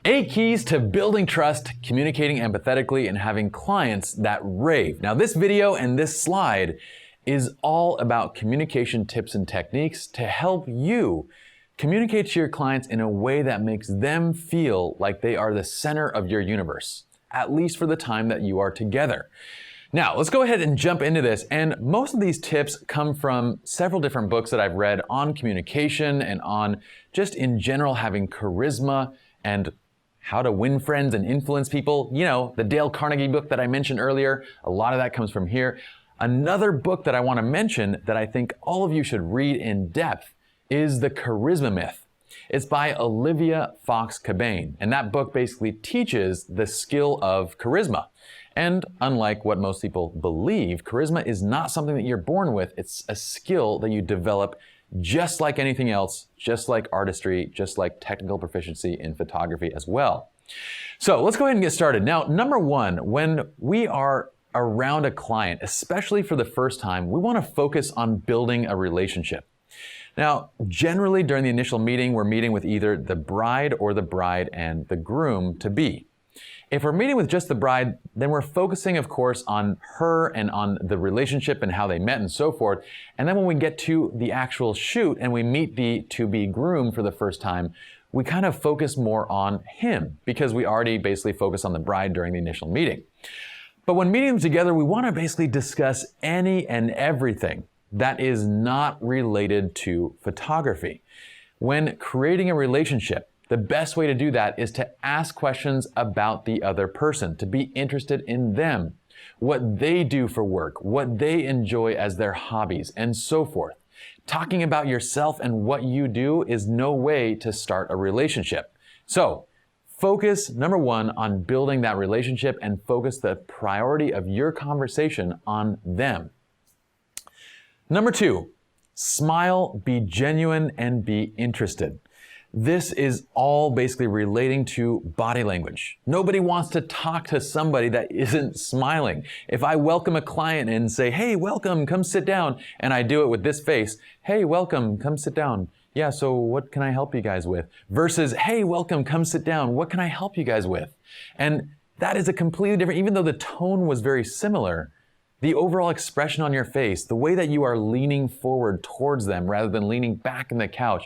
8 keys to building trust, communicating empathetically, and having clients that rave. Now, this video and this slide is all about communication tips and techniques to help you communicate to your clients in a way that makes them feel like they are the center of your universe, at least for the time that you are together. Now, let's go ahead and jump into this. And most of these tips come from several different books that I've read on communication and on just in general having charisma and how to win friends and influence people. You know, the Dale Carnegie book that I mentioned earlier, a lot of that comes from here. Another book that I want to mention that I think all of you should read in depth is The Charisma Myth. It's by Olivia Fox-Cabane, and that book basically teaches the skill of charisma. And unlike what most people believe, charisma is not something that you're born with. It's a skill that you develop just like anything else, just like artistry, just like technical proficiency in photography as well. So let's go ahead and get started. Now, number one, when we are around a client, especially for the first time, we want to focus on building a relationship. Now, generally during the initial meeting, we're meeting with either the bride or the bride and the groom to be. If we're meeting with just the bride, then we're focusing, of course, on her and on the relationship and how they met and so forth. And then when we get to the actual shoot and we meet the to-be groom for the first time, we kind of focus more on him because we already basically focus on the bride during the initial meeting. But when meeting them together, we want to basically discuss any and everything that is not related to photography. When creating a relationship, the best way to do that is to ask questions about the other person, to be interested in them, what they do for work, what they enjoy as their hobbies, and so forth. Talking about yourself and what you do is no way to start a relationship. So, focus, number one, on building that relationship and focus the priority of your conversation on them. Number two, smile, be genuine, and be interested. This is all basically relating to body language. Nobody wants to talk to somebody that isn't smiling. If I welcome a client and say, hey, welcome, come sit down, and I do it with this face, hey, welcome, come sit down. Yeah, so what can I help you guys with? Versus, hey, welcome, come sit down. What can I help you guys with? And that is a completely different, even though the tone was very similar, the overall expression on your face, the way that you are leaning forward towards them rather than leaning back in the couch,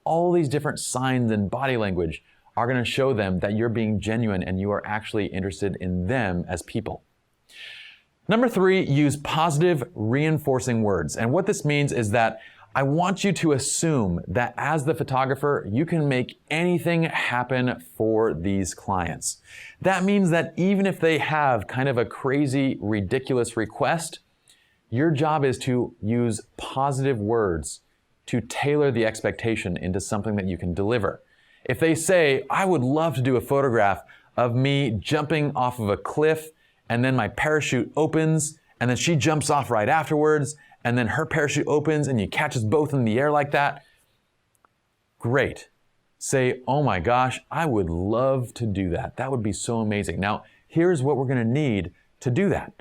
all these different signs and body language are going to show them that you're being genuine and you are actually interested in them as people. Number three, use positive reinforcing words. And what this means is that I want you to assume that as the photographer, you can make anything happen for these clients. That means that even if they have kind of a crazy, ridiculous request, your job is to use positive words to tailor the expectation into something that you can deliver. If they say, I would love to do a photograph of me jumping off of a cliff and then my parachute opens and then she jumps off right afterwards and then her parachute opens and you catch us both in the air like that, great. Say, oh my gosh, I would love to do that. That would be so amazing. Now, here's what we're gonna need to do that.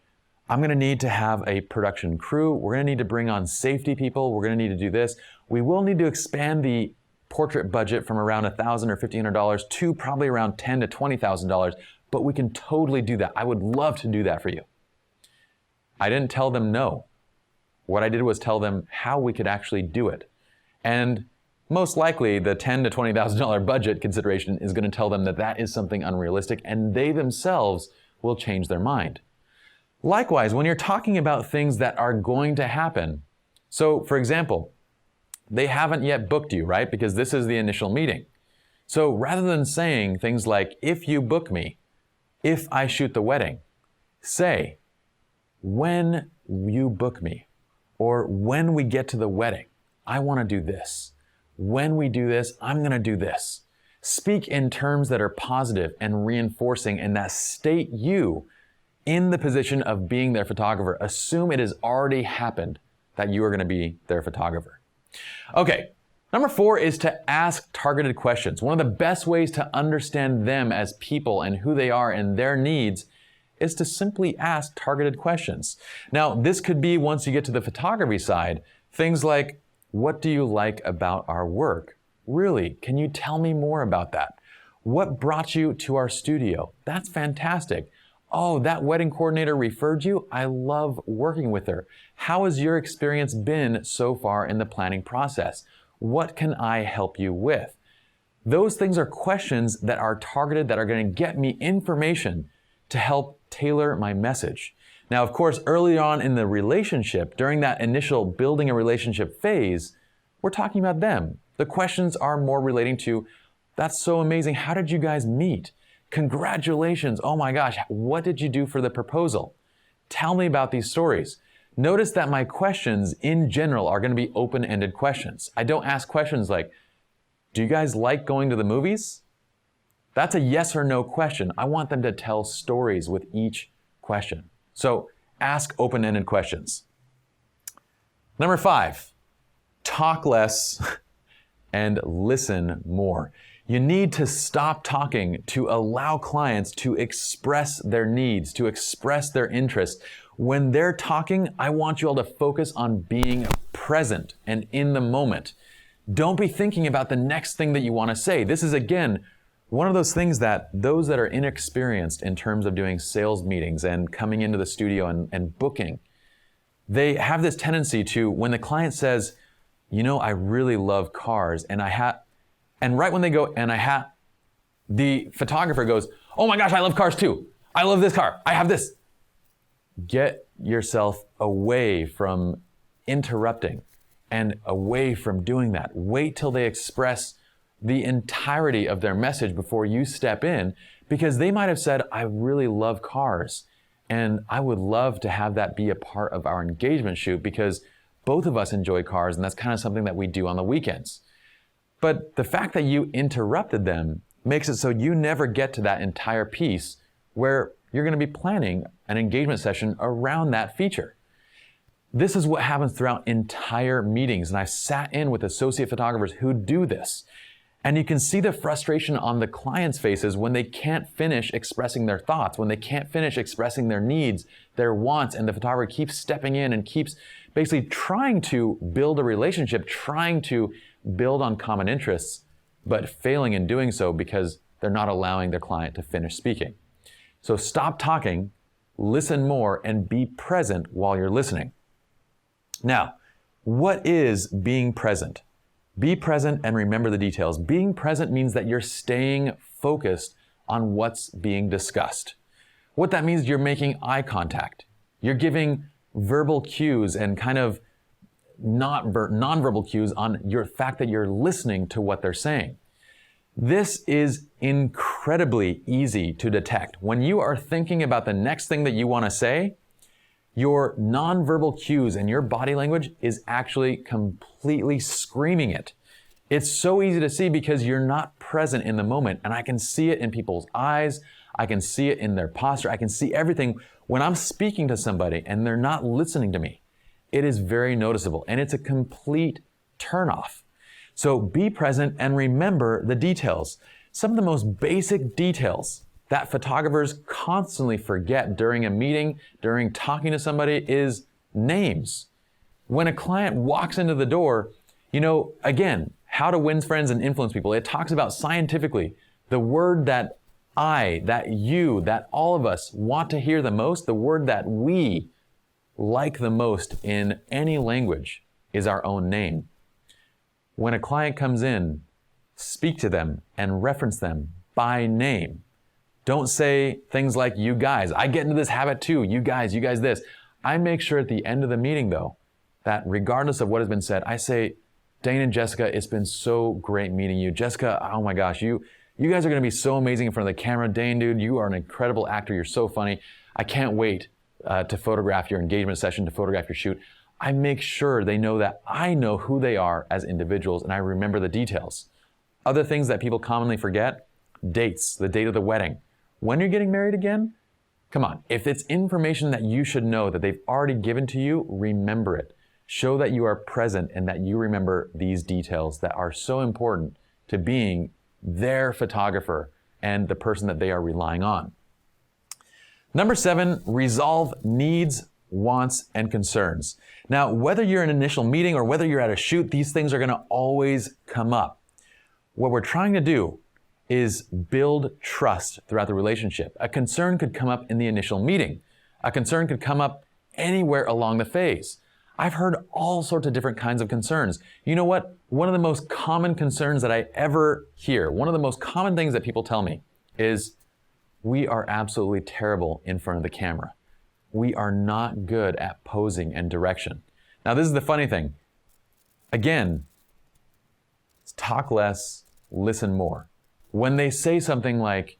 I'm gonna need to have a production crew. We're gonna need to bring on safety people. We're gonna need to do this. We will need to expand the portrait budget from around $1,000 or $1,500 to probably around $10,000 to $20,000, but we can totally do that. I would love to do that for you. I didn't tell them no. What I did was tell them how we could actually do it. And most likely the $10,000 to $20,000 budget consideration is gonna tell them that that is something unrealistic and they themselves will change their mind. Likewise, when you're talking about things that are going to happen, so for example, they haven't yet booked you, right? Because this is the initial meeting. So rather than saying things like, if you book me, if I shoot the wedding, say, when you book me, or when we get to the wedding, I wanna do this. When we do this, I'm gonna do this. Speak in terms that are positive and reinforcing and that state you in the position of being their photographer. Assume it has already happened that you are going to be their photographer. Okay, number four is to ask targeted questions. One of the best ways to understand them as people and who they are and their needs is to simply ask targeted questions. Now, this could be, once you get to the photography side, things like, what do you like about our work? Really, can you tell me more about that? What brought you to our studio? That's fantastic. Oh, that wedding coordinator referred you? I love working with her. How has your experience been so far in the planning process? What can I help you with? Those things are questions that are targeted, that are going to get me information to help tailor my message. Now, of course, early on in the relationship, during that initial building a relationship phase, we're talking about them. The questions are more relating to, that's so amazing. How did you guys meet? Congratulations. Oh my gosh. What did you do for the proposal? Tell me about these stories. Notice that my questions in general are going to be open-ended questions. I don't ask questions like, do you guys like going to the movies? That's a yes or no question. I want them to tell stories with each question. So ask open-ended questions. Number 5, talk less and listen more. You need to stop talking to allow clients to express their needs, to express their interests. When they're talking, I want you all to focus on being present and in the moment. Don't be thinking about the next thing that you want to say. This is, again, one of those things that those that are inexperienced in terms of doing sales meetings and coming into the studio and booking, they have this tendency to, when the client says, you know, I really love cars, and right when they go, the photographer goes, oh my gosh, I love cars too. I love this car. I have this. Get yourself away from interrupting and away from doing that. Wait till they express the entirety of their message before you step in, because they might have said, I really love cars, and I would love to have that be a part of our engagement shoot because both of us enjoy cars, and that's kind of something that we do on the weekends. But the fact that you interrupted them makes it so you never get to that entire piece where you're going to be planning an engagement session around that feature. This is what happens throughout entire meetings, and I've sat in with associate photographers who do this. And you can see the frustration on the clients' faces when they can't finish expressing their thoughts, when they can't finish expressing their needs, their wants, and the photographer keeps stepping in and keeps basically trying to build a relationship, trying to build on common interests, but failing in doing so because they're not allowing their client to finish speaking. So stop talking, listen more, and be present while you're listening. Now, what is being present? Be present and remember the details. Being present means that you're staying focused on what's being discussed. What that means, you're making eye contact. You're giving verbal cues and kind of nonverbal cues on your fact that you're listening to what they're saying. This is incredibly easy to detect. When you are thinking about the next thing that you want to say, your nonverbal cues and your body language is actually completely screaming it. It's so easy to see because you're not present in the moment, and I can see it in people's eyes. I can see it in their posture. I can see everything. When I'm speaking to somebody and they're not listening to me, it is very noticeable, and it's a complete turnoff. So be present and remember the details. Some of the most basic details that photographers constantly forget during a meeting, during talking to somebody, is names. When a client walks into the door, again, How to Win Friends and Influence People, it talks about scientifically the word that I, that you, that all of us want to hear the most, the word that we like the most in any language is our own name. When a client comes in, speak to them and reference them by name. Don't say things like, you guys. I get into this habit too. You guys this. I make sure at the end of the meeting, though, that regardless of what has been said, I say, Dane and Jessica, it's been so great meeting you. Jessica, oh my gosh, you guys are going to be so amazing in front of the camera. Dane, dude, you are an incredible actor. You're so funny. I can't wait to photograph your engagement session, to photograph your shoot. I make sure they know that I know who they are as individuals, and I remember the details. Other things that people commonly forget, dates, the date of the wedding. When you're getting married again, come on. If it's information that you should know that they've already given to you, remember it. Show that you are present and that you remember these details that are so important to being their photographer and the person that they are relying on. Number 7, resolve needs, wants, and concerns. Now, whether you're in an initial meeting or whether you're at a shoot, these things are going to always come up. What we're trying to do is build trust throughout the relationship. A concern could come up in the initial meeting. A concern could come up anywhere along the phase. I've heard all sorts of different kinds of concerns. You know what? One of the most common concerns that I ever hear, one of the most common things that people tell me is, we are absolutely terrible in front of the camera. We are not good at posing and direction. Now, this is the funny thing. Again, talk less, listen more. When they say something like,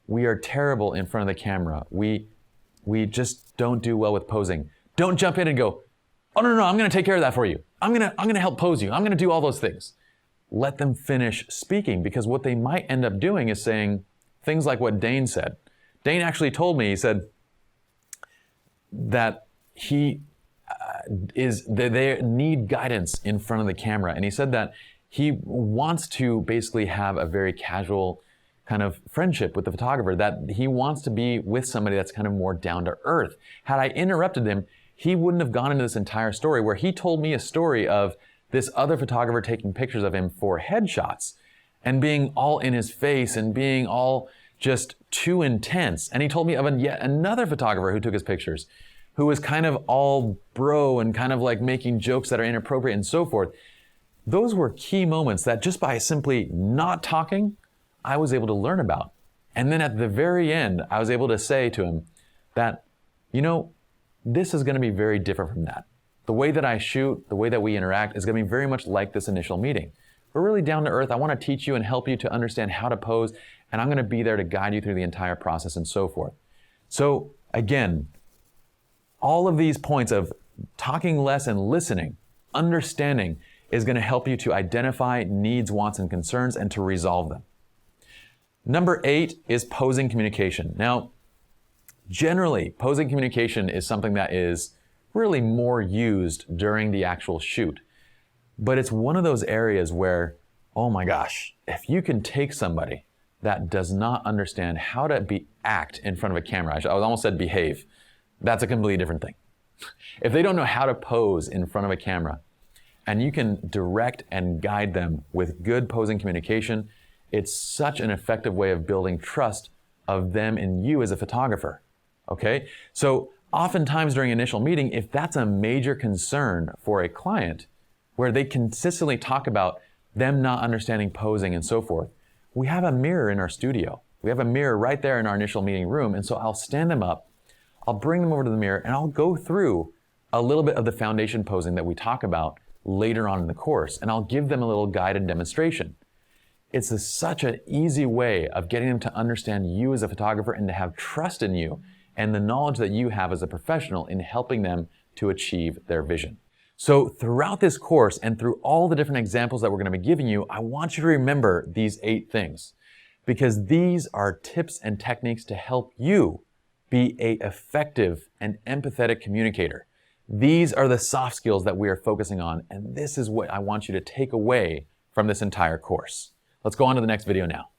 we are terrible in front of the camera, we just don't do well with posing, don't jump in and go, oh, no, I'm going to take care of that for you. I'm going to help pose you. I'm going to do all those things. Let them finish speaking, because what they might end up doing is saying things like what Dane said. Dane actually told me, he said that they need guidance in front of the camera. And he said that he wants to basically have a very casual kind of friendship with the photographer, that he wants to be with somebody that's kind of more down to earth. Had I interrupted him, he wouldn't have gone into this entire story where he told me a story of this other photographer taking pictures of him for headshots and being all in his face and being all just too intense. And he told me of yet another photographer who took his pictures, who was kind of all bro and kind of like making jokes that are inappropriate and so forth. Those were key moments that just by simply not talking, I was able to learn about. And then at the very end, I was able to say to him that, you know, this is going to be very different from that. The way that I shoot, the way that we interact is going to be very much like this initial meeting. We're really down to earth. I want to teach you and help you to understand how to pose, and I'm going to be there to guide you through the entire process and so forth. So again, all of these points of talking less and listening, understanding, is going to help you to identify needs, wants, and concerns and to resolve them. Number 8 is posing communication. Now, generally, posing communication is something that is really more used during the actual shoot. But it's one of those areas where, oh my gosh, if you can take somebody that does not understand how to act in front of a camera, I almost said behave, that's a completely different thing. If they don't know how to pose in front of a camera, and you can direct and guide them with good posing communication, it's such an effective way of building trust of them and you as a photographer. Okay? So oftentimes during initial meeting, if that's a major concern for a client, where they consistently talk about them not understanding posing and so forth, we have a mirror in our studio. We have a mirror right there in our initial meeting room. And so I'll stand them up, I'll bring them over to the mirror, and I'll go through a little bit of the foundation posing that we talk about later on in the course, and I'll give them a little guided demonstration. It's such an easy way of getting them to understand you as a photographer and to have trust in you and the knowledge that you have as a professional in helping them to achieve their vision. So throughout this course and through all the different examples that we're going to be giving you, I want you to remember these 8 things, because these are tips and techniques to help you be an effective and empathetic communicator. These are the soft skills that we are focusing on, and this is what I want you to take away from this entire course. Let's go on to the next video now.